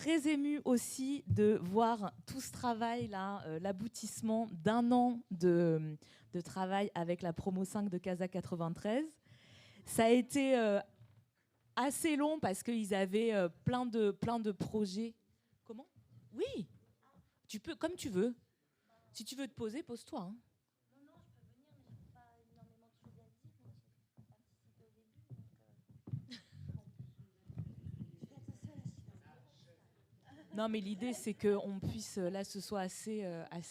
très émue aussi de voir tout ce travail-là, l'aboutissement d'1 an de travail avec la promo 5 de Casa 93. Ça a été assez long parce qu'ils avaient plein de projets. Comment? Oui, tu peux, comme tu veux. Si tu veux te poser, pose-toi. Hein. Non, mais l'idée, c'est qu'on puisse, là, ce soit assez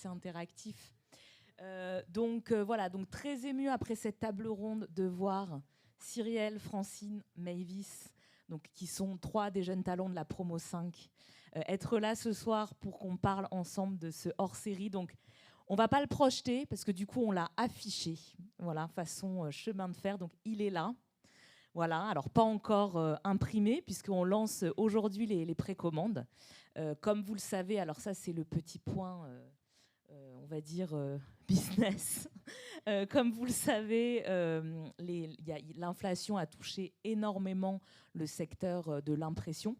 interactif. Voilà, donc très ému après cette table ronde de voir Cyrielle, Francine, Maëvis, donc, qui sont 3 des jeunes talents de la promo 5, être là ce soir pour qu'on parle ensemble de ce hors-série. Donc, on ne va pas le projeter parce que du coup, on l'a affiché, voilà, façon chemin de fer. Donc, il est là. Voilà, alors pas encore imprimé puisqu'on lance aujourd'hui les précommandes. Comme vous le savez, alors ça c'est le petit point, on va dire business. Comme vous le savez, l'inflation a touché énormément le secteur de l'impression.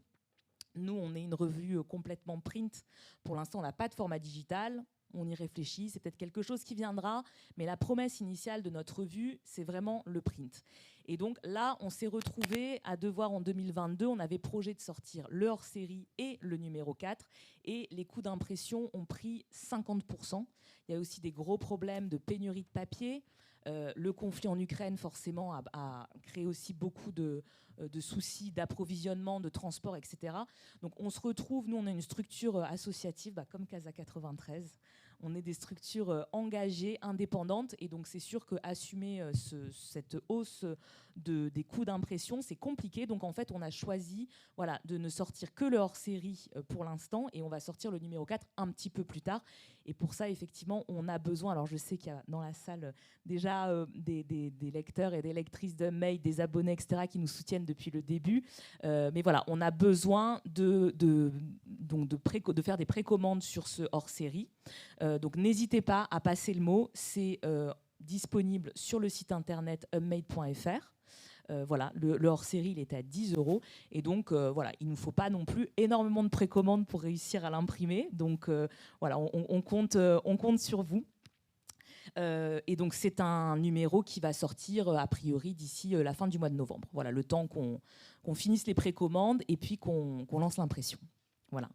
Nous, on est une revue complètement print. Pour l'instant, on n'a pas de format digital. On y réfléchit, c'est peut-être quelque chose qui viendra, mais la promesse initiale de notre revue, c'est vraiment le print. Et donc là, on s'est retrouvé à devoir, en 2022, on avait projet de sortir le hors-série et le numéro 4, et les coûts d'impression ont pris 50%. Il y a aussi des gros problèmes de pénurie de papier. Le conflit en Ukraine, forcément, a créé aussi beaucoup de soucis d'approvisionnement, de transport, etc. Donc on se retrouve, nous on a une structure associative, comme Casa 93. On est des structures engagées, indépendantes, et donc c'est sûr qu'assumer cette hausse des coûts d'impression, c'est compliqué. Donc en fait, on a choisi de ne sortir que le hors-série pour l'instant, et on va sortir le numéro 4 un petit peu plus tard. Et pour ça, effectivement, on a besoin, alors je sais qu'il y a dans la salle déjà des lecteurs et des lectrices de mail, des abonnés, etc., qui nous soutiennent depuis le début. Mais voilà, on a besoin de faire des précommandes sur ce hors-série. Donc n'hésitez pas à passer le mot, c'est disponible sur le site internet ummade.fr. Voilà, le hors-série, il est à 10 €. Et donc, voilà, il ne nous faut pas non plus énormément de précommandes pour réussir à l'imprimer. Donc, voilà, on compte sur vous. Et donc, c'est un numéro qui va sortir, a priori, d'ici la fin du mois de novembre. Voilà, le temps qu'on finisse les précommandes et puis qu'on lance l'impression. Voilà.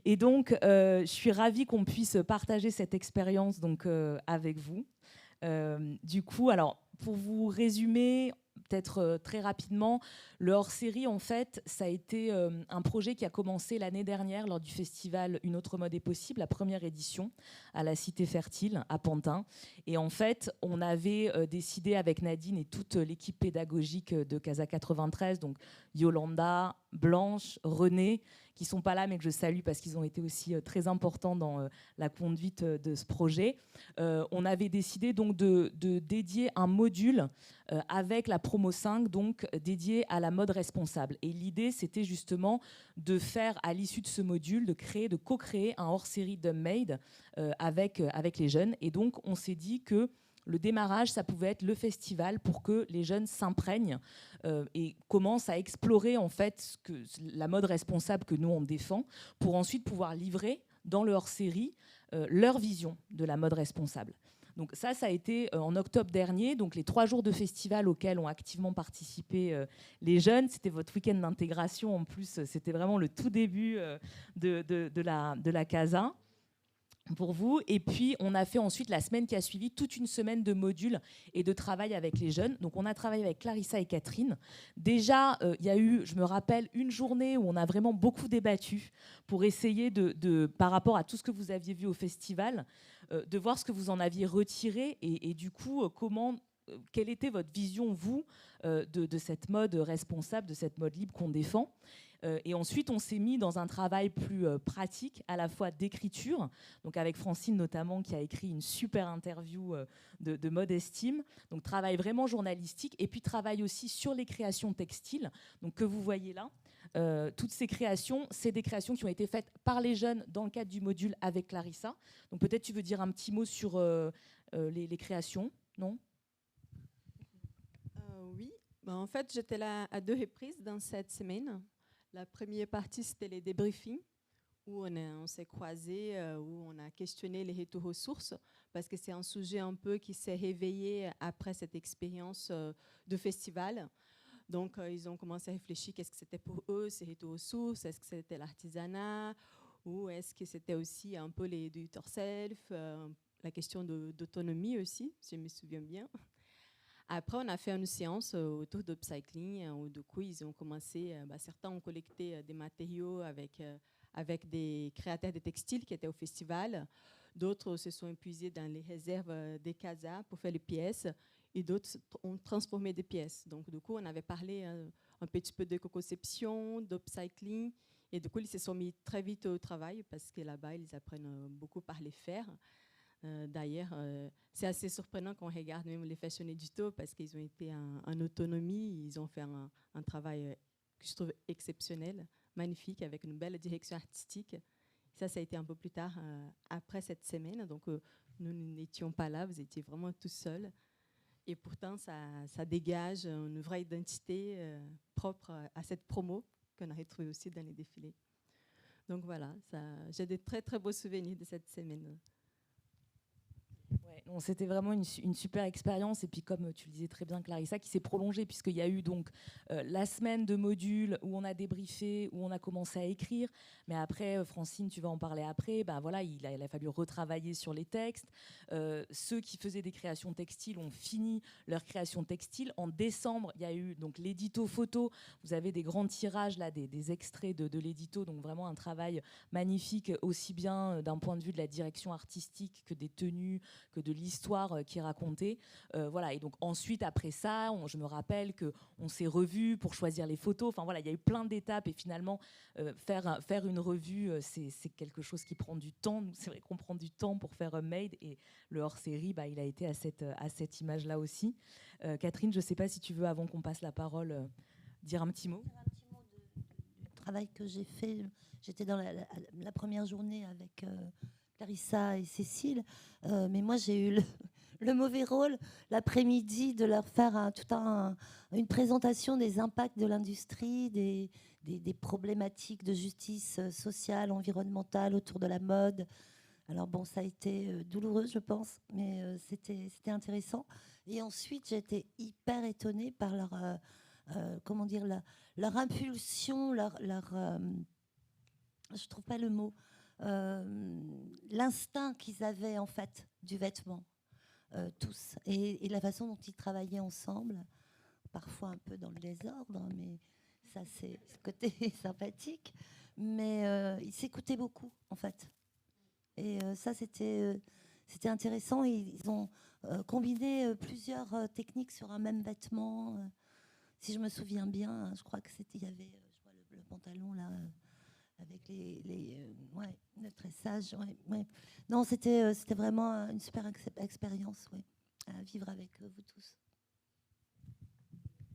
Et donc, je suis ravie qu'on puisse partager cette expérience donc, avec vous. Du coup, alors, pour vous résumer, peut-être très rapidement, le hors-série, en fait, ça a été un projet qui a commencé l'année dernière lors du festival Une autre mode est possible, la première édition, à la Cité Fertile, à Pantin. Et en fait, on avait décidé avec Nadine et toute l'équipe pédagogique de Casa 93, donc Yolanda, Blanche, René, qui ne sont pas là, mais que je salue parce qu'ils ont été aussi très importants dans la conduite de ce projet. On avait décidé donc de dédier un module avec la promo 5, donc dédié à la mode responsable. Et l'idée, c'était justement de faire, à l'issue de ce module, de co-créer un hors-série d'Ummade avec les jeunes. Et donc, on s'est dit que le démarrage, ça pouvait être le festival pour que les jeunes s'imprègnent et commencent à explorer en fait la mode responsable que nous on défend, pour ensuite pouvoir livrer dans le hors-série leur vision de la mode responsable. Donc ça a été en octobre dernier, donc les 3 jours de festival auxquels ont activement participé les jeunes. C'était votre week-end d'intégration en plus, c'était vraiment le tout début de la Casa pour vous. Et puis, on a fait ensuite, la semaine qui a suivi, toute une semaine de modules et de travail avec les jeunes. Donc, on a travaillé avec Clarissa et Catherine. Déjà, il y a eu, je me rappelle, une journée où on a vraiment beaucoup débattu pour essayer par rapport à tout ce que vous aviez vu au festival, de voir ce que vous en aviez retiré et du coup, quelle était votre vision, vous, de cette mode responsable, de cette mode libre qu'on défend. Et ensuite, on s'est mis dans un travail plus pratique, à la fois d'écriture, donc avec Francine notamment, qui a écrit une super interview de mode estime, donc travail vraiment journalistique, et puis travail aussi sur les créations textiles, donc que vous voyez là. Toutes ces créations, c'est des créations qui ont été faites par les jeunes dans le cadre du module avec Clarissa. Donc peut-être tu veux dire un petit mot sur les créations, non ? Oui, en fait, j'étais là à 2 reprises dans cette semaine. La première partie, c'était les débriefings. où on s'est croisés, où on a questionné les retours aux sources, parce que c'est un sujet un peu qui s'est réveillé après cette expérience de festival. Donc, ils ont commencé à réfléchir qu'est-ce que c'était pour eux, ces retours aux sources, est-ce que c'était l'artisanat, ou est-ce que c'était aussi un peu les do-it-yourself, la question d'autonomie aussi, si je me souviens bien. Après, on a fait une séance autour d'upcycling, où du coup, ils ont commencé, certains ont collecté des matériaux avec des créateurs de textiles qui étaient au festival. D'autres se sont épuisés dans les réserves des casas pour faire les pièces. Et d'autres ont transformé des pièces. Donc, du coup, on avait parlé un petit peu d'éco-conception, d'upcycling. Et du coup, ils se sont mis très vite au travail parce que là-bas, ils apprennent beaucoup par les faire. D'ailleurs, c'est assez surprenant quand on regarde même les fashion editors parce qu'ils ont été en autonomie. Ils ont fait un travail que je trouve exceptionnel, magnifique, avec une belle direction artistique. Ça a été un peu plus tard, après cette semaine. Donc, nous n'étions pas là, vous étiez vraiment tout seuls. Et pourtant, ça dégage une vraie identité propre à cette promo qu'on a retrouvée aussi dans les défilés. Donc voilà, j'ai des très très beaux souvenirs de cette semaine. Ouais, c'était vraiment une super expérience. Et puis, comme tu le disais très bien, Clarissa, qui s'est prolongée, puisqu'il y a eu donc la semaine de modules où on a débriefé, où on a commencé à écrire. Mais après, Francine, tu vas en parler après. Ben voilà, il a fallu retravailler sur les textes. Ceux qui faisaient des créations textiles ont fini leur création textile. En décembre, il y a eu donc l'édito photo. Vous avez des grands tirages, là, des extraits de l'édito. Donc, vraiment un travail magnifique, aussi bien d'un point de vue de la direction artistique que des tenues, que de l'histoire qui est racontée. Voilà. Et donc ensuite, après ça, je me rappelle qu'on s'est revus pour choisir les photos. Enfin voilà, il y a eu plein d'étapes et finalement, faire une revue, c'est quelque chose qui prend du temps. C'est vrai qu'on prend du temps pour faire Made et le hors-série, il a été à cette image-là aussi. Catherine, je ne sais pas si tu veux, avant qu'on passe la parole, dire un petit mot. Du travail que j'ai fait. J'étais dans la première journée avec Clarissa et Cécile, mais moi j'ai eu le mauvais rôle l'après-midi de leur faire une présentation des impacts de l'industrie, des problématiques de justice sociale, environnementale autour de la mode. Alors bon, ça a été douloureux, je pense, mais c'était intéressant. Et ensuite, j'ai été hyper étonnée par comment dire, leur impulsion, je trouve pas le mot, l'instinct qu'ils avaient en fait du vêtement, tous, et la façon dont ils travaillaient ensemble, parfois un peu dans le désordre, mais ça c'est ce côté sympathique, mais ils s'écoutaient beaucoup en fait, et ça c'était intéressant. Ils ont combiné plusieurs techniques sur un même vêtement, si je me souviens bien. Je crois que il y avait je vois le pantalon là, avec le tressage. Ouais. Non, c'était vraiment une super expérience, à vivre avec vous tous.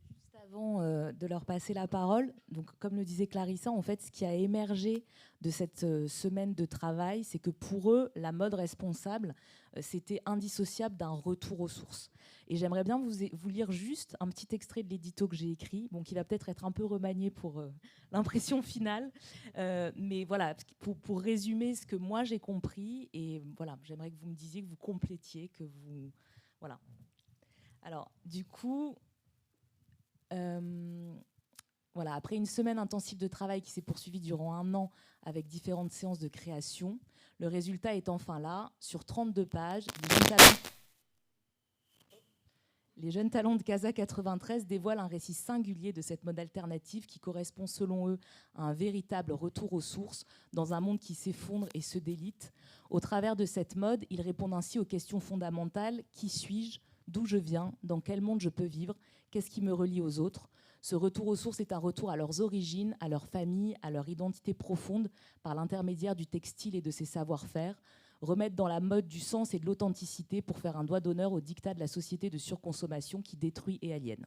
Juste avant de leur passer la parole, donc comme le disait Clarissa, en fait, ce qui a émergé de cette semaine de travail, c'est que pour eux, la mode responsable, c'était indissociable d'un retour aux sources. Et j'aimerais bien vous lire juste un petit extrait de l'édito que j'ai écrit, qui va peut-être être un peu remanié pour l'impression finale. Mais voilà, pour résumer ce que moi j'ai compris, et voilà, j'aimerais que vous me disiez, que vous complétiez, que vous... Voilà. Alors, du coup... voilà, après une semaine intensive de travail qui s'est poursuivie durant 1 an avec différentes séances de création, le résultat est enfin là. Sur 32 pages, les jeunes talents de Casa 93 dévoilent un récit singulier de cette mode alternative qui correspond selon eux à un véritable retour aux sources dans un monde qui s'effondre et se délite. Au travers de cette mode, ils répondent ainsi aux questions fondamentales. Qui suis-je ? D'où je viens ? Dans quel monde je peux vivre ? Qu'est-ce qui me relie aux autres ? Ce retour aux sources est un retour à leurs origines, à leur famille, à leur identité profonde par l'intermédiaire du textile et de ses savoir-faire. Remettre dans la mode du sens et de l'authenticité pour faire un doigt d'honneur au diktat de la société de surconsommation qui détruit et aliène.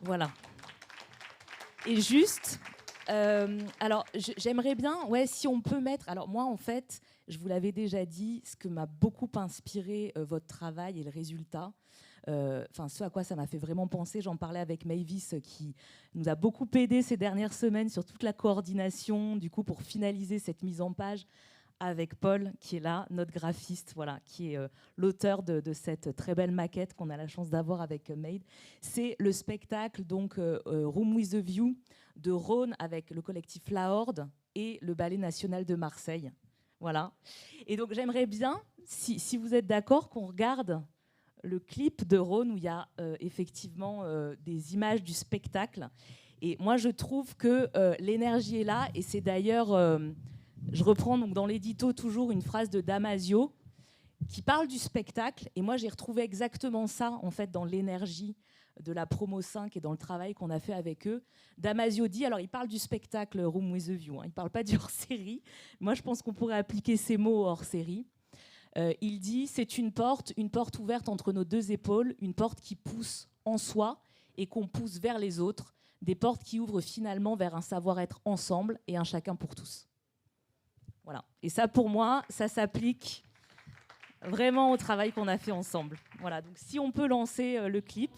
Voilà. Et juste... alors, j'aimerais bien, si on peut mettre... Alors moi, en fait, je vous l'avais déjà dit, ce que m'a beaucoup inspiré votre travail et le résultat, ce à quoi ça m'a fait vraiment penser, j'en parlais avec Mavis qui nous a beaucoup aidé ces dernières semaines sur toute la coordination, du coup, pour finaliser cette mise en page avec Paul, qui est là, notre graphiste, voilà, qui est l'auteur de cette très belle maquette qu'on a la chance d'avoir avec Made. C'est le spectacle, donc, Room with a View, de Rhône avec le collectif La Horde et le Ballet National de Marseille. Voilà. Et donc, j'aimerais bien, si vous êtes d'accord, qu'on regarde le clip de Rhône où il y a effectivement des images du spectacle. Et moi, je trouve que l'énergie est là. Et c'est d'ailleurs, je reprends donc dans l'édito toujours une phrase de Damasio qui parle du spectacle. Et moi, j'ai retrouvé exactement ça, en fait, dans l'énergie de la promo 5 et dans le travail qu'on a fait avec eux. Damasio dit, alors il parle du spectacle Room with a View, hein, il ne parle pas du hors-série. Moi, je pense qu'on pourrait appliquer ces mots au hors-série. Il dit, c'est une porte ouverte entre nos deux épaules, une porte qui pousse en soi et qu'on pousse vers les autres, des portes qui ouvrent finalement vers un savoir-être ensemble et un chacun pour tous. Voilà. Et ça, pour moi, ça s'applique vraiment au travail qu'on a fait ensemble. Voilà. Donc, si on peut lancer le clip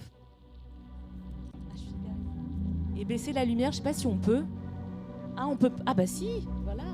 et baisser la lumière, je ne sais pas si on peut. Ah, on peut. Ah bah si. Voilà.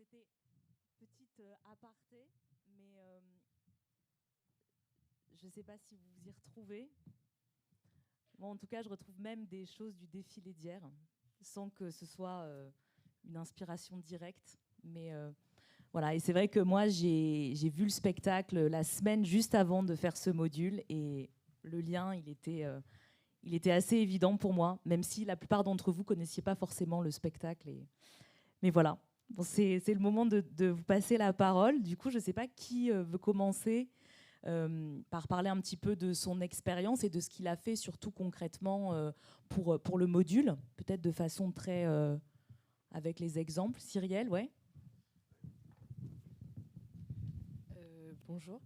c'était petite aparté, mais je ne sais pas si vous vous y retrouvez. Bon, en tout cas, je retrouve même des choses du défilé d'hier, sans que ce soit une inspiration directe. Mais voilà, et c'est vrai que moi, j'ai vu le spectacle la semaine juste avant de faire ce module, et le lien, il était assez évident pour moi, même si la plupart d'entre vous ne connaissiez pas forcément le spectacle. Mais voilà, bon, c'est le moment de vous passer la parole. Du coup, je ne sais pas qui veut commencer par parler un petit peu de son expérience et de ce qu'il a fait, surtout concrètement pour le module, peut-être de façon très... avec les exemples. Cyrielle, ouais. Bonjour.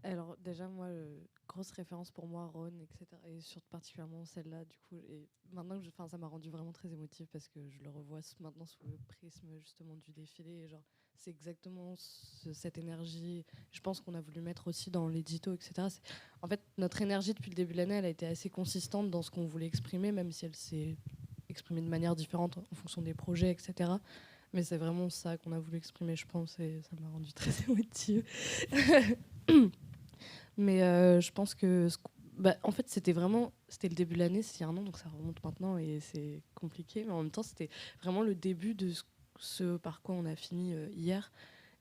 Alors déjà, moi, grosse référence pour moi, Rhône, etc. Et surtout particulièrement celle-là, du coup. Et maintenant, ça m'a rendu vraiment très émotive parce que je le revois maintenant sous le prisme justement du défilé. Et genre, c'est exactement cette énergie. Je pense qu'on a voulu mettre aussi dans l'édito, etc. En fait, notre énergie depuis le début de l'année, elle a été assez consistante dans ce qu'on voulait exprimer, même si elle s'est exprimée de manière différente en fonction des projets, etc. Mais c'est vraiment ça qu'on a voulu exprimer, je pense, et ça m'a rendu très émotive. Mais je pense que, en fait, c'était le début de l'année, c'est il y a un an, donc ça remonte maintenant et c'est compliqué. Mais en même temps, c'était vraiment le début de ce par quoi on a fini hier.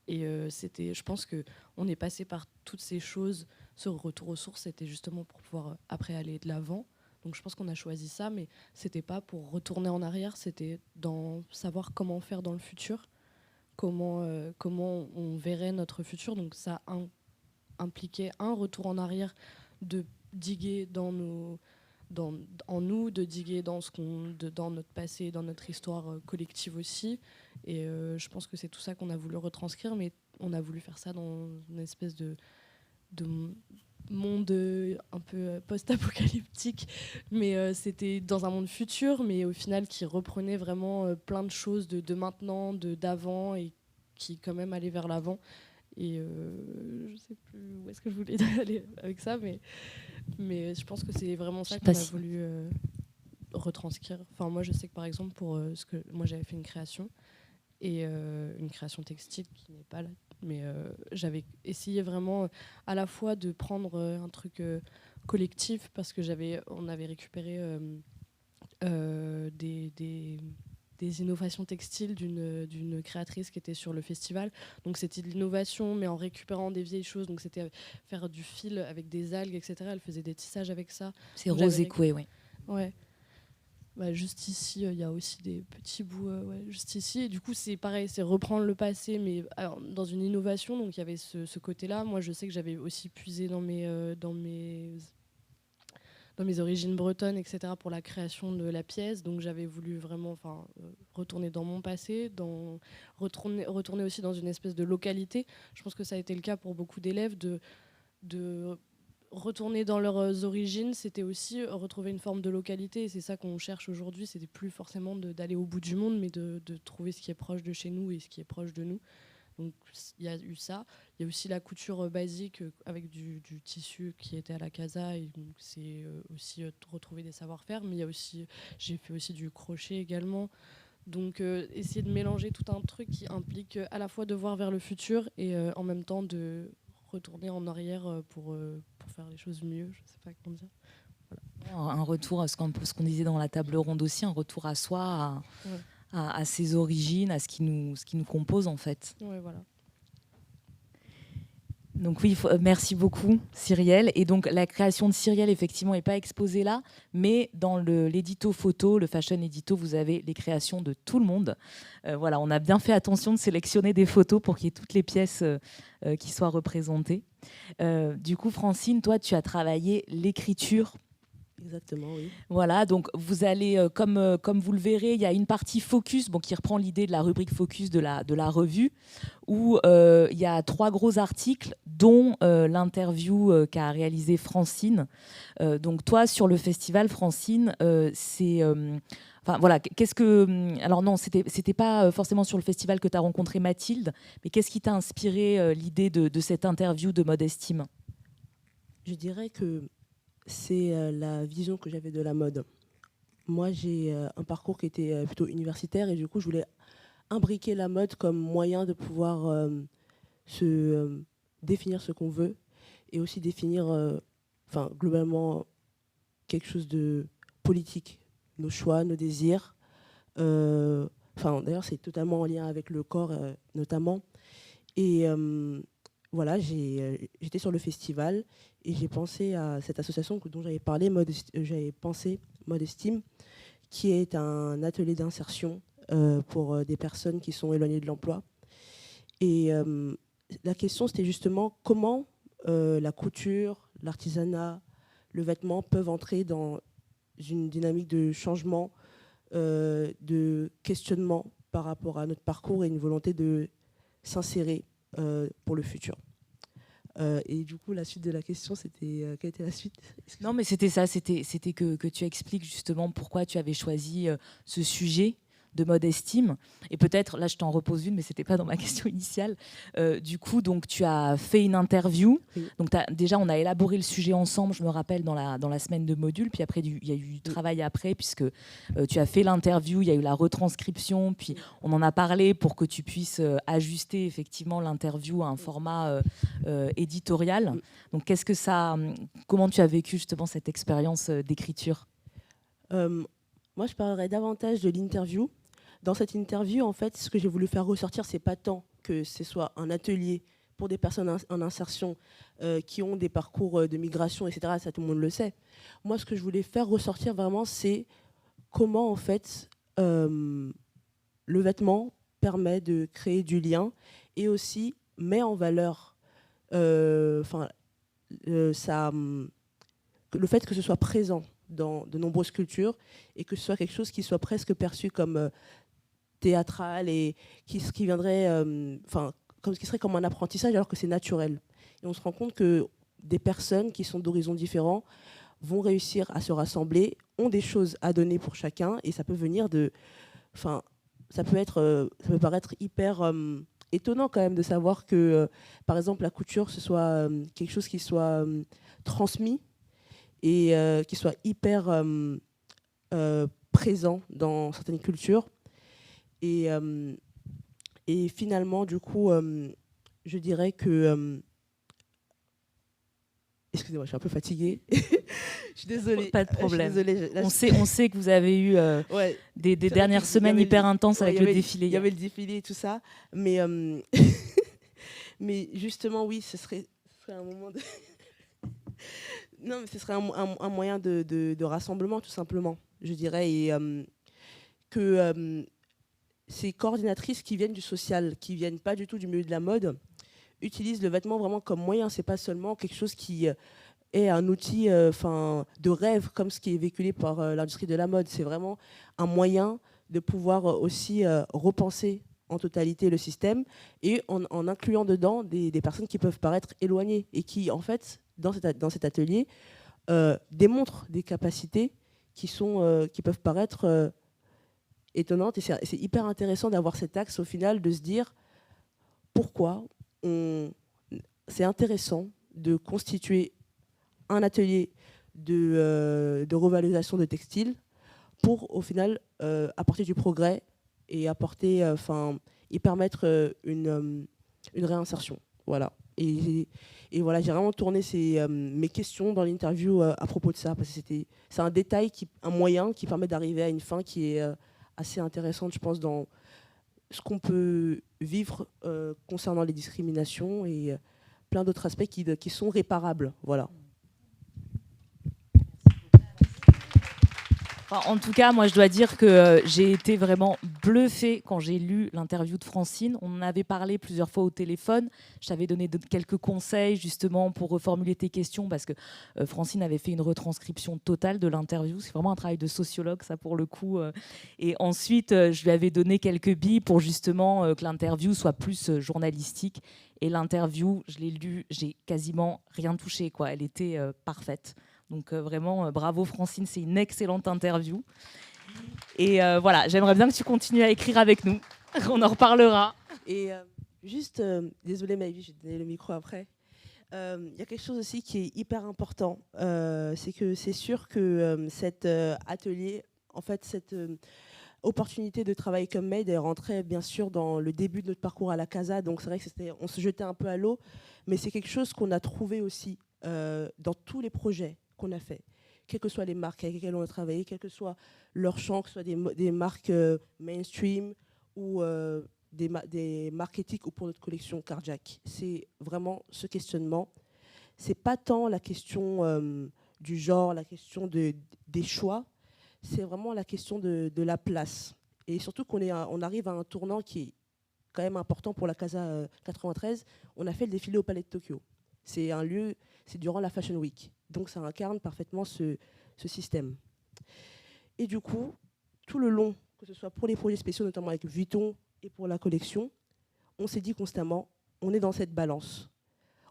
Et je pense qu'on est passé par toutes ces choses. Ce retour aux sources, c'était justement pour pouvoir après aller de l'avant. Donc je pense qu'on a choisi ça, mais c'était pas pour retourner en arrière, c'était dans savoir comment faire dans le futur, comment on verrait notre futur. Donc ça impliquait un retour en arrière, de diguer en nous, de diguer dans notre passé, dans notre histoire collective aussi. Et je pense que c'est tout ça qu'on a voulu retranscrire, mais on a voulu faire ça dans une espèce de monde un peu post-apocalyptique, mais c'était dans un monde futur, mais au final qui reprenait vraiment plein de choses de maintenant, d'avant, et qui quand même allait vers l'avant. Et je sais plus où est-ce que je voulais aller avec ça, mais je pense que c'est vraiment ça qu'on a voulu retranscrire. Enfin, moi, je sais que par exemple, moi j'avais fait une création, et une création textile qui n'est pas là, mais j'avais essayé vraiment à la fois de prendre un truc collectif, parce que on avait récupéré des innovations textiles d'une créatrice qui était sur le festival. Donc c'était de l'innovation, mais en récupérant des vieilles choses. Donc c'était faire du fil avec des algues, etc. Elle faisait des tissages avec ça. C'est Rose Écoué, oui. Ouais. Bah, juste ici, il y a aussi des petits bouts, juste ici. Et du coup, c'est pareil, c'est reprendre le passé, mais alors, dans une innovation. Donc il y avait ce côté-là. Moi, je sais que j'avais aussi puisé dans mes origines bretonnes, etc., pour la création de la pièce. Donc j'avais voulu vraiment retourner dans mon passé, retourner aussi dans une espèce de localité. Je pense que ça a été le cas pour beaucoup d'élèves de retourner dans leurs origines. C'était aussi retrouver une forme de localité, et c'est ça qu'on cherche aujourd'hui. C'était plus forcément d'aller au bout du monde, mais de trouver ce qui est proche de chez nous et ce qui est proche de nous. Donc il y a eu ça. Il y a aussi la couture basique avec du tissu qui était à la casa, et donc c'est aussi retrouver des savoir-faire. Mais j'ai fait aussi du crochet également. Donc essayer de mélanger tout un truc qui implique à la fois de voir vers le futur et en même temps de retourner en arrière pour faire les choses mieux. Je sais pas comment dire. Voilà. Un retour à ce qu'on disait dans la table ronde aussi, un retour à soi, à ses origines, à ce qui nous compose en fait. Ouais, voilà. Donc oui, merci beaucoup Cyrielle. Et donc la création de Cyrielle effectivement n'est pas exposée là, mais dans l'édito photo, le fashion édito, vous avez les créations de tout le monde. Voilà, on a bien fait attention de sélectionner des photos pour qu'il y ait toutes les pièces qui soient représentées. Du coup, Francine, toi, tu as travaillé l'écriture. Exactement, oui. Voilà, donc vous allez, comme vous le verrez, il y a une partie focus qui reprend l'idée de la rubrique focus de la revue, où il y a 3 gros articles, dont l'interview qu'a réalisée Francine. Donc toi, sur le festival, Francine, c'est... Enfin voilà, qu'est-ce que... Alors non, c'était pas forcément sur le festival que tu as rencontré Mathilde, mais qu'est-ce qui t'a inspiré l'idée de cette interview de Modestime ? Je dirais que c'est la vision que j'avais de la mode. Moi, j'ai un parcours qui était plutôt universitaire, et du coup, je voulais imbriquer la mode comme moyen de pouvoir définir ce qu'on veut et aussi définir globalement quelque chose de politique, nos choix, nos désirs. D'ailleurs, c'est totalement en lien avec le corps notamment. Et voilà, j'étais sur le festival et j'ai pensé à cette association dont j'avais parlé, j'avais pensé Mode Estime, qui est un atelier d'insertion pour des personnes qui sont éloignées de l'emploi. Et la question, c'était justement comment la couture, l'artisanat, le vêtement peuvent entrer dans une dynamique de changement, de questionnement par rapport à notre parcours et une volonté de s'insérer pour le futur. Et du coup, la suite de la question, c'était quelle était la suite? Non, mais c'était ça, c'était que tu expliques justement pourquoi tu avais choisi ce sujet de Mode Estime. Et peut-être, là je t'en repose une, mais c'était pas dans ma question initiale. Du coup, donc, tu as fait une interview. Oui. Donc déjà, on a élaboré le sujet ensemble, je me rappelle, dans la semaine de module. Puis après, il y a eu du travail après, puisque tu as fait l'interview, il y a eu la retranscription, puis on en a parlé pour que tu puisses ajuster effectivement l'interview à un format éditorial. Donc comment tu as vécu justement cette expérience d'écriture? Moi, je parlerais davantage de l'interview. Dans cette interview, en fait, ce que j'ai voulu faire ressortir, c'est pas tant que ce soit un atelier pour des personnes en insertion qui ont des parcours de migration, etc. Ça, tout le monde le sait. Moi, ce que je voulais faire ressortir vraiment, c'est comment, en fait, le vêtement permet de créer du lien et aussi met en valeur le fait que ce soit présent dans de nombreuses cultures et que ce soit quelque chose qui soit presque perçu comme théâtral et qui viendrait, qui serait comme un apprentissage alors que c'est naturel. Et on se rend compte que des personnes qui sont d'horizons différents vont réussir à se rassembler, ont des choses à donner pour chacun et ça peut venir ça peut paraître hyper étonnant quand même de savoir que, par exemple, la couture, ce soit quelque chose qui soit transmis et qui soit hyper présent dans certaines cultures. Et finalement, du coup, je dirais que... excusez-moi, je suis un peu fatiguée. Je suis désolée. Pas de problème. Désolée, On sait que vous avez eu des dernières semaines hyper intenses avec le défilé. Il y avait le défilé et tout ça. Mais, mais justement, oui, ce serait un moment de... Non, mais ce serait un moyen de rassemblement, tout simplement, je dirais. Et que ces coordinatrices qui viennent du social, qui viennent pas du tout du milieu de la mode, utilisent le vêtement vraiment comme moyen. C'est pas seulement quelque chose qui est un outil de rêve, comme ce qui est véhiculé par l'industrie de la mode. C'est vraiment un moyen de pouvoir aussi repenser en totalité le système et en incluant dedans des personnes qui peuvent paraître éloignées et qui, en fait, dans cet atelier, démontrent des capacités qui peuvent paraître étonnantes. Et c'est hyper intéressant d'avoir cet axe, au final, de se dire pourquoi c'est intéressant de constituer un atelier de revalorisation de textiles pour, au final, apporter du progrès et y permettre une réinsertion. Voilà. Et voilà, j'ai vraiment tourné mes questions dans l'interview à propos de ça, parce que c'est un détail, un moyen qui permet d'arriver à une fin qui est assez intéressante, je pense, dans ce qu'on peut vivre concernant les discriminations et plein d'autres aspects qui sont réparables. Voilà. En tout cas, moi, je dois dire que j'ai été vraiment bluffée quand j'ai lu l'interview de Francine. On en avait parlé plusieurs fois au téléphone. Je t'avais donné quelques conseils, justement, pour reformuler tes questions, parce que Francine avait fait une retranscription totale de l'interview. C'est vraiment un travail de sociologue, ça, pour le coup. Et ensuite, je lui avais donné quelques billes pour, justement, que l'interview soit plus journalistique. Et l'interview, je l'ai lue, j'ai quasiment rien touché, quoi. Elle était parfaite. Donc vraiment, bravo Francine, c'est une excellente interview. Et voilà, j'aimerais bien que tu continues à écrire avec nous. On en reparlera. Et juste, désolée Maëvi, je vais te donner le micro après. Il y a quelque chose aussi qui est hyper important. C'est que c'est sûr que cet atelier, en fait, opportunité de travailler comme maid, elle rentrait bien sûr dans le début de notre parcours à la Casa, donc c'est vrai que on se jetait un peu à l'eau, mais c'est quelque chose qu'on a trouvé aussi dans tous les projets qu'on a fait, quelles que soient les marques avec lesquelles on a travaillé, quel que soit leur champ, que ce soit des marques mainstream ou des marques éthiques ou pour notre collection Carjack. C'est vraiment ce questionnement. C'est pas tant la question du genre, la question des choix, c'est vraiment la question de la place. Et surtout on arrive à un tournant qui est quand même important pour la Casa 93. On a fait le défilé au Palais de Tokyo. C'est un lieu, c'est durant la Fashion Week. Donc ça incarne parfaitement ce système. Et du coup, tout le long, que ce soit pour les projets spéciaux, notamment avec Vuitton et pour la collection, on s'est dit constamment, on est dans cette balance.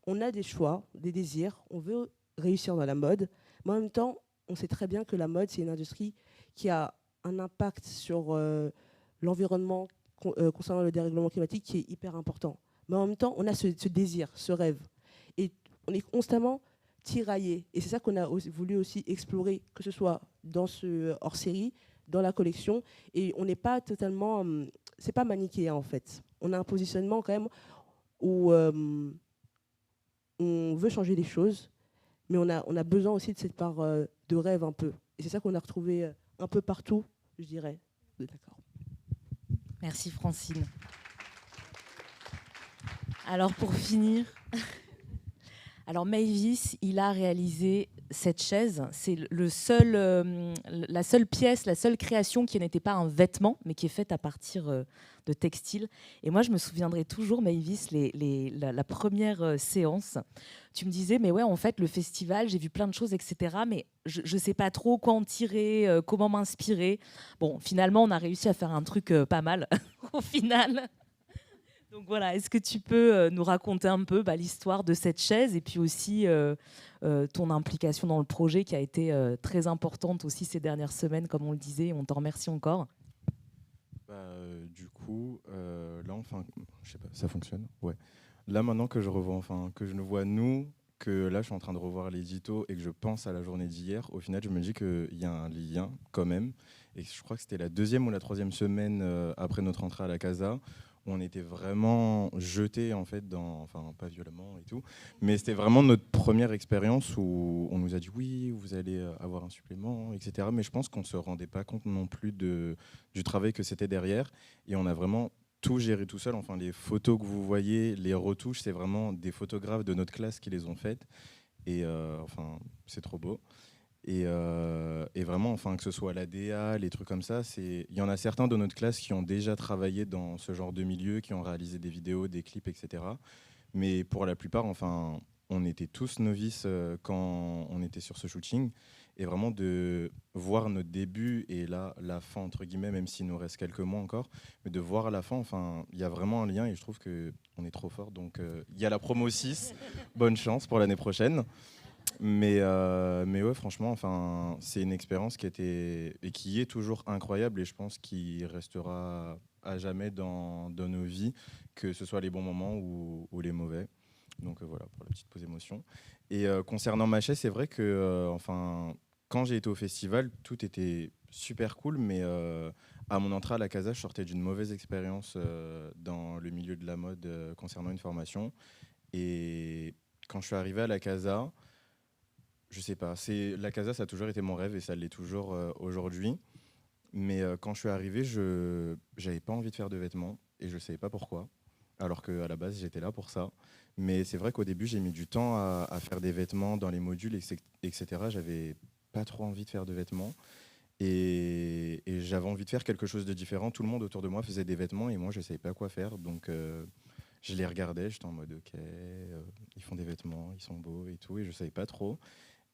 On a des choix, des désirs, on veut réussir dans la mode, mais en même temps, on sait très bien que la mode, c'est une industrie qui a un impact sur l'environnement concernant le dérèglement climatique qui est hyper important. Mais en même temps, on a ce désir, ce rêve. Et on est constamment tiraillé. Et c'est ça qu'on a voulu aussi explorer, que ce soit dans ce hors-série, dans la collection. Et on n'est pas totalement... c'est pas manichéen, en fait. On a un positionnement quand même où on veut changer les choses, mais on a besoin aussi de cette part de rêve un peu. Et c'est ça qu'on a retrouvé un peu partout, je dirais. D'accord. Merci Francine. Alors pour finir, alors Mavis, il a réalisé cette chaise. C'est la seule pièce, la seule création qui n'était pas un vêtement, mais qui est faite à partir de textile. Et moi, je me souviendrai toujours, Mavis, la première séance. Tu me disais, mais ouais, en fait, le festival, j'ai vu plein de choses, etc. Mais je ne sais pas trop quoi en tirer, comment m'inspirer. Bon, finalement, on a réussi à faire un truc pas mal, au final. Donc voilà, est-ce que tu peux nous raconter un peu l'histoire de cette chaise et puis aussi ton implication dans le projet qui a été très importante aussi ces dernières semaines, comme on le disait. On t'en remercie encore. Du coup, là, enfin, je sais pas, ça fonctionne. Ouais. Là, maintenant que je revois, enfin, que je nous vois nous, que là, je suis en train de revoir l'édito et que je pense à la journée d'hier, au final, je me dis qu'il y a un lien quand même. Et je crois que c'était la 2e ou la 3e semaine après notre entrée à la Casa. On était vraiment jetés en fait enfin pas violemment et tout, mais c'était vraiment notre première expérience où on nous a dit oui, vous allez avoir un supplément, etc. Mais je pense qu'on ne se rendait pas compte non plus du travail que c'était derrière, et on a vraiment tout géré tout seul. Enfin, les photos que vous voyez, les retouches, c'est vraiment des photographes de notre classe qui les ont faites, et enfin c'est trop beau. Et vraiment, enfin, que ce soit la DA, les trucs comme ça, il y en a certains de notre classe qui ont déjà travaillé dans ce genre de milieu, qui ont réalisé des vidéos, des clips, etc. Mais pour la plupart, enfin, on était tous novices quand on était sur ce shooting. Et vraiment de voir notre début et là, la fin, entre guillemets, même s'il nous reste quelques mois encore, mais de voir la fin, enfin, il y a vraiment un lien et je trouve qu'on est trop fort. Donc, il y a la promo 6. Bonne chance pour l'année prochaine. Mais ouais, franchement, enfin, c'est une expérience qui était et qui est toujours incroyable, et je pense qu'il restera à jamais dans nos vies, que ce soit les bons moments ou les mauvais. Donc voilà pour la petite pause émotion. Et concernant ma chaise, c'est vrai que enfin, quand j'ai été au festival, tout était super cool, mais à mon entrée à la Casa, je sortais d'une mauvaise expérience dans le milieu de la mode concernant une formation. Et quand je suis arrivé à la Casa, je sais pas, la Casa, ça a toujours été mon rêve et ça l'est toujours aujourd'hui. Mais quand je suis arrivé, je n'avais pas envie de faire de vêtements et je ne savais pas pourquoi. Alors qu'à la base, j'étais là pour ça. Mais c'est vrai qu'au début, j'ai mis du temps à faire des vêtements dans les modules, etc. J'avais pas trop envie de faire de vêtements. Et j'avais envie de faire quelque chose de différent. Tout le monde autour de moi faisait des vêtements et moi, je ne savais pas quoi faire. Donc, je les regardais, j'étais en mode, OK, ils font des vêtements, ils sont beaux et tout. Et je ne savais pas trop.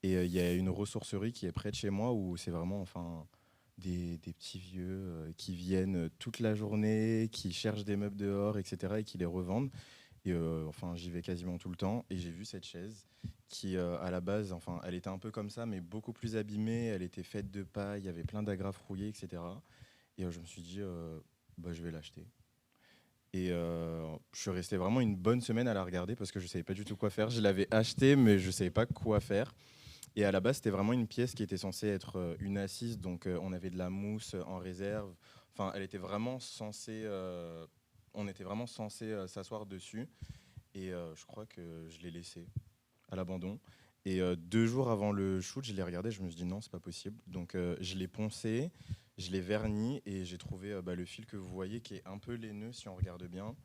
Et il y a une ressourcerie qui est près de chez moi où c'est vraiment enfin, des petits vieux qui viennent toute la journée, qui cherchent des meubles dehors, etc. et qui les revendent. Et enfin, j'y vais quasiment tout le temps. Et j'ai vu cette chaise qui, à la base, enfin, elle était un peu comme ça, mais beaucoup plus abîmée. Elle était faite de paille, il y avait plein d'agrafes rouillées, etc. Et je me suis dit, je vais l'acheter. Et je suis resté vraiment une bonne semaine à la regarder parce que je ne savais pas du tout quoi faire. Je l'avais achetée, mais je ne savais pas quoi faire. Et à la base, c'était vraiment une pièce qui était censée être une assise. Donc, on avait de la mousse en réserve. enfin, elle était vraiment censée, on était vraiment censé s'asseoir dessus. Et je crois que je l'ai laissé à l'abandon. Et 2 jours avant le shoot, je l'ai regardé, je me suis dit non, c'est pas possible. Donc je l'ai poncé, je l'ai verni et j'ai trouvé le fil que vous voyez qui est un peu laineux si on regarde bien.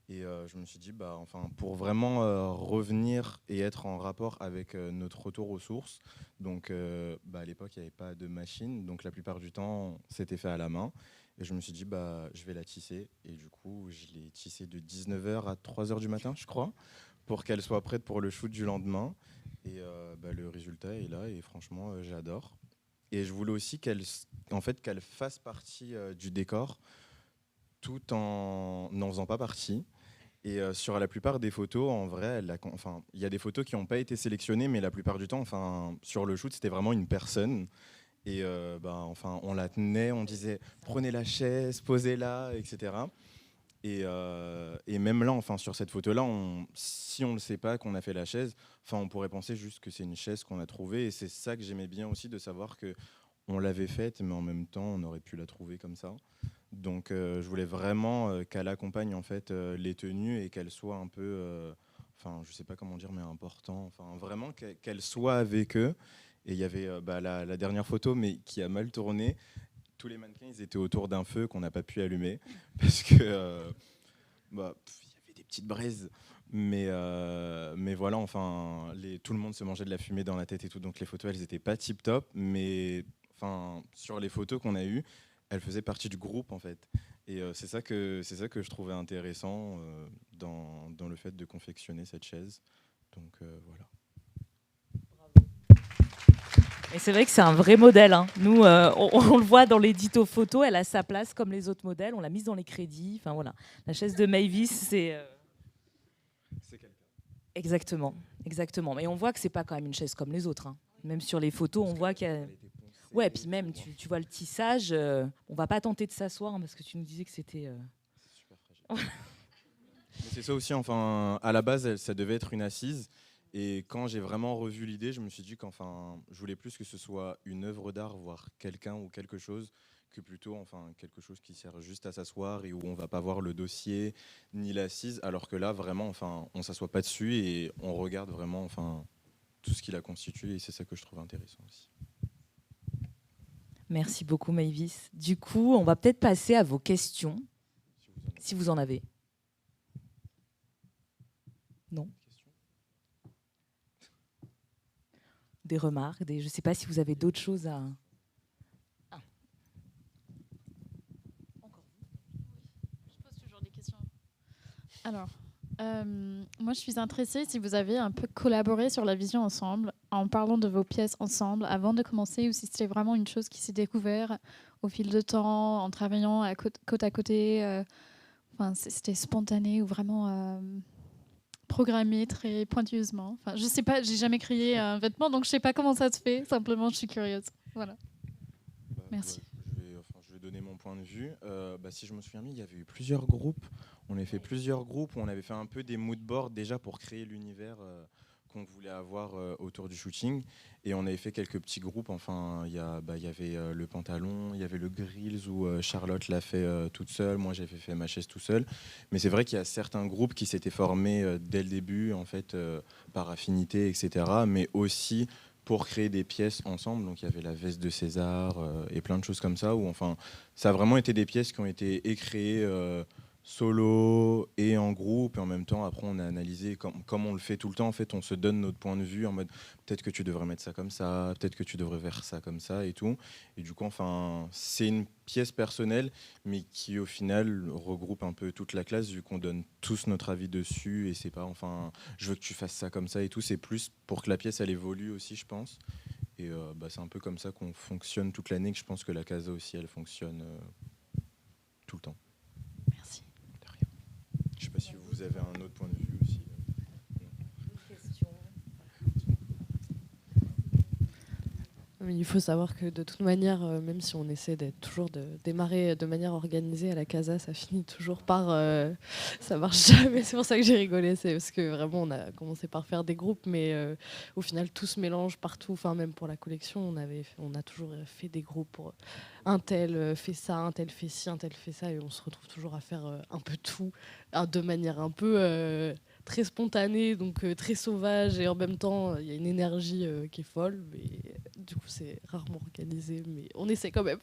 Et je me suis dit, enfin, pour vraiment revenir et être en rapport avec notre retour aux sources, donc à l'époque, il n'y avait pas de machine, donc la plupart du temps, c'était fait à la main. Et je me suis dit, je vais la tisser. Et du coup, je l'ai tissée de 19h à 3h du matin, je crois, pour qu'elle soit prête pour le shoot du lendemain. Et le résultat est là, et franchement, j'adore. Et je voulais aussi qu'elle fasse partie du décor, tout en n'en faisant pas partie. Et sur la plupart des photos, en vrai, il y a des photos qui n'ont pas été sélectionnées, mais la plupart du temps, sur le shoot, c'était vraiment une personne. Et on la tenait, on disait prenez la chaise, posez-la, etc. Et même là, sur cette photo-là, si on ne le sait pas qu'on a fait la chaise, on pourrait penser juste que c'est une chaise qu'on a trouvée. Et c'est ça que j'aimais bien aussi, de savoir que on l'avait faite, mais en même temps, on aurait pu la trouver comme ça. Donc, je voulais vraiment qu'elle accompagne en fait les tenues et qu'elle soit un peu, je sais pas comment dire, mais important. Vraiment qu'elle soit avec eux. Et il y avait la dernière photo, mais qui a mal tourné. Tous les mannequins, ils étaient autour d'un feu qu'on n'a pas pu allumer parce que il y avait des petites braises. Mais voilà, tout le monde se mangeait de la fumée dans la tête et tout. Donc les photos, elles n'étaient pas tip top, mais sur les photos qu'on a eues, elle faisait partie du groupe en fait. Et c'est ça que je trouvais intéressant dans le fait de confectionner cette chaise. Donc voilà. Et c'est vrai que c'est un vrai modèle, hein. Nous, on le voit dans l'édito photo, elle a sa place comme les autres modèles. On l'a mise dans les crédits. Enfin voilà, la chaise de Maëvis, c'est quelqu'un. Exactement. Mais on voit que c'est pas quand même une chaise comme les autres, hein. Même sur les photos, on voit qu'elle. Ouais, puis même, tu vois le tissage. On va pas tenter de s'asseoir, hein, parce que tu nous disais que c'était. C'est super fragile. Mais c'est ça aussi. À la base, ça devait être une assise. Et quand j'ai vraiment revu l'idée, je me suis dit je voulais plus que ce soit une œuvre d'art, voire quelqu'un ou quelque chose, que plutôt quelque chose qui sert juste à s'asseoir et où on va pas voir le dossier ni l'assise. Alors que là, vraiment, on s'assoit pas dessus et on regarde vraiment tout ce qui la constitue. Et c'est ça que je trouve intéressant aussi. Merci beaucoup, Maëvis. Du coup, on va peut-être passer à vos questions, si vous en avez. Non ? Des remarques, je ne sais pas si vous avez d'autres choses à... Ah. Je pose toujours des questions. Alors, moi je suis intéressée si vous avez un peu collaboré sur la vision ensemble, en parlant de vos pièces ensemble avant de commencer, ou si c'était vraiment une chose qui s'est découverte au fil de temps, en travaillant côte à côté. C'était spontané ou vraiment... programmé très pointueusement. Je sais pas, j'ai jamais créé un vêtement, donc je sais pas comment ça se fait. Simplement, je suis curieuse. Voilà. Merci. Je vais donner mon point de vue. Si je me souviens bien, il y avait eu plusieurs groupes. On a fait plusieurs groupes où on avait fait un peu des mood boards déjà pour créer l'univers qu'on voulait avoir autour du shooting. Et on avait fait quelques petits groupes. Il y avait le pantalon, il y avait le grills où Charlotte l'a fait toute seule. Moi, j'avais fait ma chaise tout seul. Mais c'est vrai qu'il y a certains groupes qui s'étaient formés dès le début, par affinité, etc. Mais aussi pour créer des pièces ensemble. Donc il y avait la veste de César et plein de choses comme ça. Où ça a vraiment été des pièces qui ont été créées solo et en groupe, et en même temps après on a analysé comme on le fait tout le temps. En fait, on se donne notre point de vue en mode peut-être que tu devrais mettre ça comme ça, peut-être que tu devrais faire ça comme ça et tout. Et du coup c'est une pièce personnelle mais qui au final regroupe un peu toute la classe, vu qu'on donne tous notre avis dessus. Et c'est pas je veux que tu fasses ça comme ça et tout, c'est plus pour que la pièce elle évolue aussi, je pense. Et c'est un peu comme ça qu'on fonctionne toute l'année, que je pense que la Casa aussi elle fonctionne tout le temps. Merci. Je ne sais pas si vous avez un autre point de vue aussi. Il faut savoir que de toute manière, même si on essaie d'être toujours de démarrer de manière organisée à la casa, ça finit toujours par ça marche jamais. C'est pour ça que j'ai rigolé, c'est parce que vraiment on a commencé par faire des groupes, mais au final tout se mélange partout. Enfin même pour la collection, on a toujours fait des groupes pour un tel fait ça, un tel fait ci, un tel fait ça, et on se retrouve toujours à faire un peu tout de manière un peu très spontanée, donc très sauvage, et en même temps il y a une énergie qui est folle, mais du coup c'est rarement organisé, mais on essaie quand même.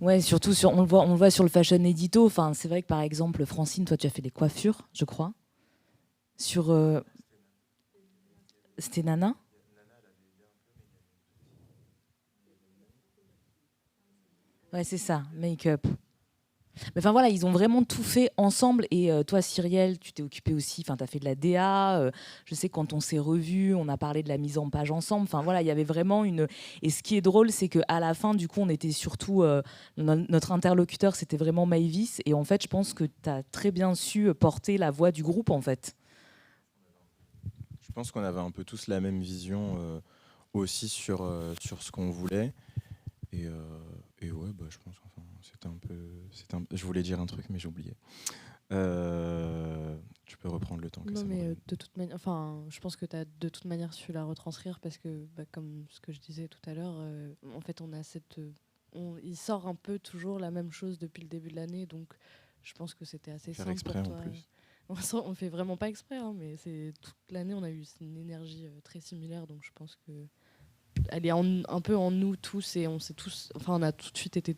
Ouais, surtout on le voit sur le fashion édito. Enfin, c'est vrai que par exemple, Francine, toi tu as fait les coiffures, je crois. Sur c'était Nana. Ouais, c'est ça, make-up. Mais enfin voilà, ils ont vraiment tout fait ensemble. Et toi, Cyrielle, tu t'es occupée aussi, enfin, tu as fait de la DA. Je sais que quand on s'est revus, on a parlé de la mise en page ensemble. Enfin voilà, il y avait vraiment une. Et ce qui est drôle, c'est qu'à la fin, du coup, on était surtout. Notre interlocuteur, c'était vraiment Maëvis. Et en fait, je pense que tu as très bien su porter la voix du groupe, en fait. Je pense qu'on avait un peu tous la même vision aussi sur ce qu'on voulait. Et ouais, bah, je pense enfin, c'était un peu. Je voulais dire un truc, mais j'ai oublié. Tu peux reprendre le temps que non, ça me mais revienne. de toute manière, enfin, je pense que tu as de toute manière su la retranscrire parce que, comme ce que je disais tout à l'heure, en fait, on a il sort un peu toujours la même chose depuis le début de l'année, donc je pense que c'était assez Faire simple exprès pour en toi. plus. On fait vraiment pas exprès, hein, mais c'est toute l'année, on a eu une énergie très similaire, donc je pense que elle est un peu en nous tous, et on s'est tous, enfin, on a tout de suite été.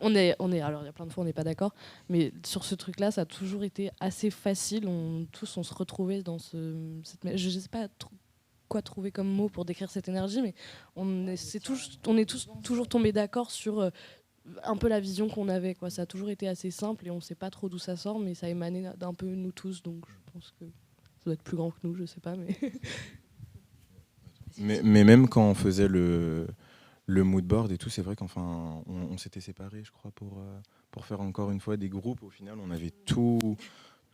Alors il y a plein de fois on n'est pas d'accord, mais sur ce truc-là, ça a toujours été assez facile. On se retrouvait dans je sais pas quoi trouver comme mot pour décrire cette énergie, mais on est tous toujours tombés d'accord sur un peu la vision qu'on avait, quoi. Ça a toujours été assez simple et on sait pas trop d'où ça sort, mais ça émanait d'un peu nous tous, donc je pense que ça doit être plus grand que nous, je sais pas, mais. Mais même quand on faisait le mood board et tout, c'est vrai qu'enfin on s'était séparés, je crois, pour faire encore une fois des groupes. Au final, on avait tout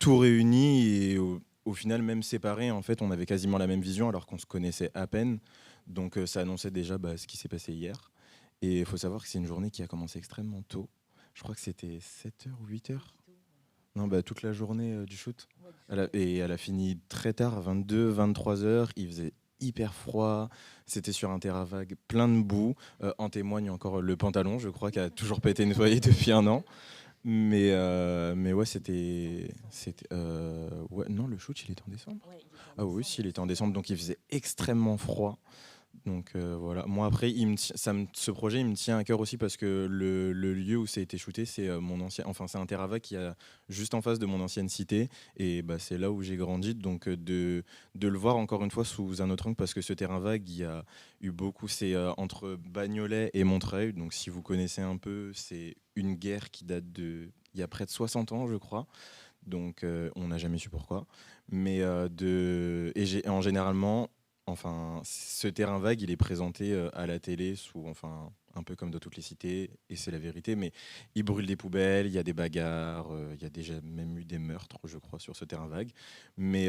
réuni et au final, même séparés, en fait, on avait quasiment la même vision alors qu'on se connaissait à peine. Donc ça annonçait déjà ce qui s'est passé hier. Et il faut savoir que c'est une journée qui a commencé extrêmement tôt. Je crois que c'était 7h ou 8h. Non, toute la journée du shoot. Et elle a fini très tard, 22, 23h. Il faisait hyper froid. C'était sur un terrain vague, plein de boue. En témoigne encore le pantalon, je crois, qui a toujours pas été nettoyé depuis un an. Mais ouais, c'était ouais, non, le shoot, il était en décembre. Ah oui, si, il était en décembre, donc il faisait extrêmement froid. Donc voilà. Moi après, ce projet, il me tient à cœur aussi parce que le lieu où ça a été shooté, c'est c'est un terrain vague qui est juste en face de mon ancienne cité, et c'est là où j'ai grandi. Donc de le voir encore une fois sous un autre angle, parce que ce terrain vague, il y a eu beaucoup, c'est entre Bagnolet et Montreuil. Donc si vous connaissez un peu, c'est une guerre qui date il y a près de 60 ans, je crois. Donc on n'a jamais su pourquoi. Mais en généralement, enfin, ce terrain vague, il est présenté à la télé un peu comme dans toutes les cités, et c'est la vérité, mais ils brûlent des poubelles, il y a des bagarres, il y a déjà même eu des meurtres, je crois, sur ce terrain vague. Mais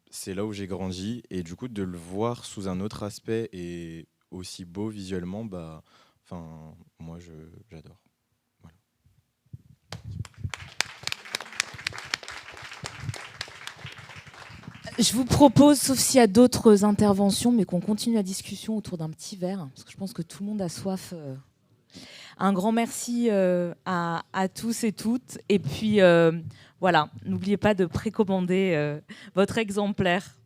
c'est là où j'ai grandi, et du coup, de le voir sous un autre aspect et aussi beau visuellement, moi, j'adore. Voilà. Je vous propose, sauf s'il y a d'autres interventions, mais qu'on continue la discussion autour d'un petit verre, parce que je pense que tout le monde a soif. Un grand merci à tous et toutes. Et puis, voilà, n'oubliez pas de précommander votre exemplaire.